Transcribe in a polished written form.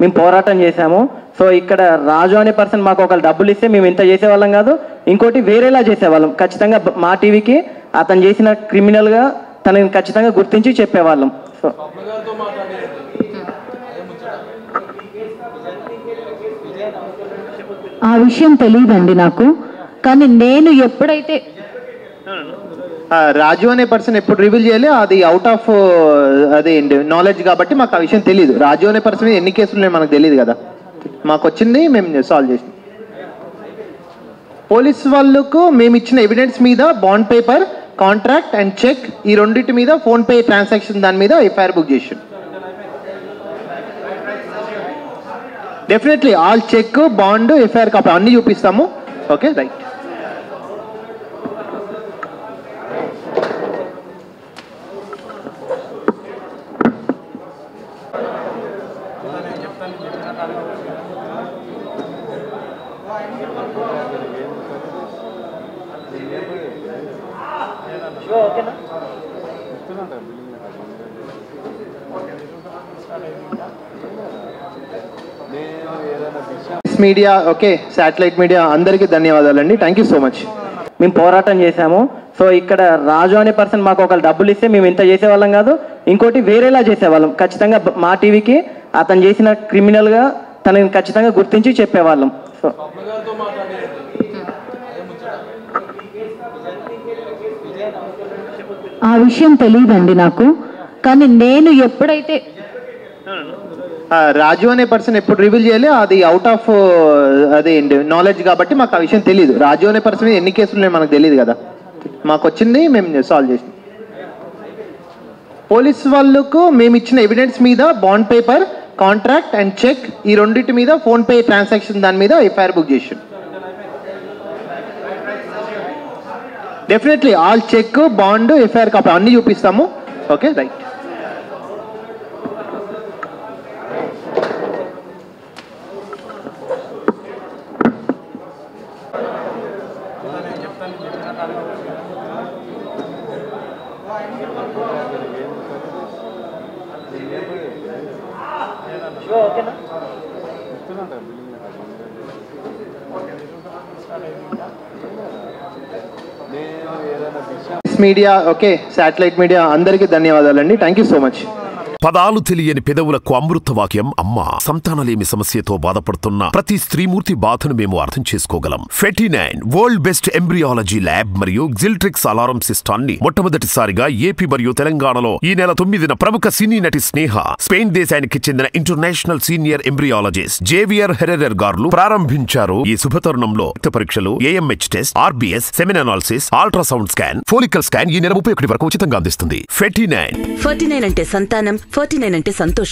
మేము పోరాటం చేశాము. సో ఇక్కడ రాజు అనే పర్సన్ మాకు ఒకళ్ళు డబ్బులు ఇస్తే మేము ఇంత చేసేవాళ్ళం కాదు, ఇంకోటి వేరేలా చేసేవాళ్ళం. ఖచ్చితంగా మా టీవీకి అతను చేసిన క్రిమినల్గా తనని ఖచ్చితంగా గుర్తించి చెప్పేవాళ్ళం. సో ఆ విషయం తెలియదండి నాకు. కానీ నేను ఎప్పుడైతే రాజు అనే పర్సన్ ఎప్పుడు రివీల్ చేయాలి, అది అవుట్ ఆఫ్ అది నాలెడ్జ్ కాబట్టి మాకు ఆ విషయం తెలియదు. రాజు అనే పర్సన్ ఎన్ని కేసులు మనకు తెలియదు కదా, మాకు వచ్చింది మేము సాల్వ్ చేసాం. పోలీస్ వాళ్ళకు మేము ఇచ్చిన ఎవిడెన్స్ మీద bond paper, contract and cheque, ఈ రెండింటి మీద ఫోన్పే ట్రాన్సాక్షన్ దాని మీద ఎఫ్ఐఆర్ బుక్ చేసాం. Definitely all cheque, bond, FIR copy అన్నీ చూపిస్తాము. Okay, right. Media, okay, satellite media అందరికీ ధన్యవాదాలండి. Thank you so much. మేము పోరాటం చేశాము. సో ఇక్కడ రాజు అనే పర్సన్ మాకు ఒకళ్ళు డబ్బులు ఇస్తే మేము ఇంత చేసేవాళ్ళం కాదు, ఇంకోటి వేరేలా చేసేవాళ్ళం. ఖచ్చితంగా మా టీవీకి అతను చేసిన క్రిమినల్గా తనని ఖచ్చితంగా గుర్తించి చెప్పేవాళ్ళం. సో ఆ విషయం తెలియదండి నాకు. కానీ నేను ఎప్పుడైతే రాజు అనే పర్సన్ ఎప్పుడు రివీల్ చేయాలి, అది అవుట్ ఆఫ్ అది నాలెడ్జ్ కాబట్టి మాకు ఆ విషయం తెలియదు. రాజు అనే పర్సన్ ఎన్ని కేసులు మనకు తెలియదు కదా, మాకు వచ్చింది మేము సాల్వ్ చేసాం. పోలీస్ వాళ్ళకు మేము ఇచ్చిన ఎవిడెన్స్ మీద bond paper, contract and cheque, ఈ రెండింటి మీద ఫోన్పే ట్రాన్సాక్షన్ దాని మీద ఎఫ్ఐఆర్ బుక్ చేసాం. Definitely all cheque, bond, FIR copy అన్నీ చూపిస్తాము. Okay, right. Media, okay, satellite media అందరికీ ధన్యవాదాలండి. Thank you so much. పదాలు తెలియని పెదవులకు అమృత వాక్యం అమ్మ. సంతానలేమి సమస్యతో బాధపడుతున్న ప్రతి స్త్రీమూర్తి బాధను మేము అర్థం చేసుకోగలం. Fertinine world best embryology lab మరియు జిల్ట్రిక్స్ అలారం సిస్టాన్ని మొట్టమొదటిసారిగా ఏపీ మరియు తెలంగాణలో ఈ నెల 9న ప్రముఖ సినీ నటి స్నేహ, స్పెయిన్ దేశానికి చెందిన international senior embryologist Javier Herrera గారు ప్రారంభించారు. ఈ శుభతరుణంలో రక్త పరీక్షలు, AMH test, RBS, semen analysis, ultrasound scan, follicle scan ఈ నెల 31 వరకు ఉచితంగా అందిస్తుంది. ఫెర్టినైన్ అంటే సంతానం, 49 అంటే సంతోషం.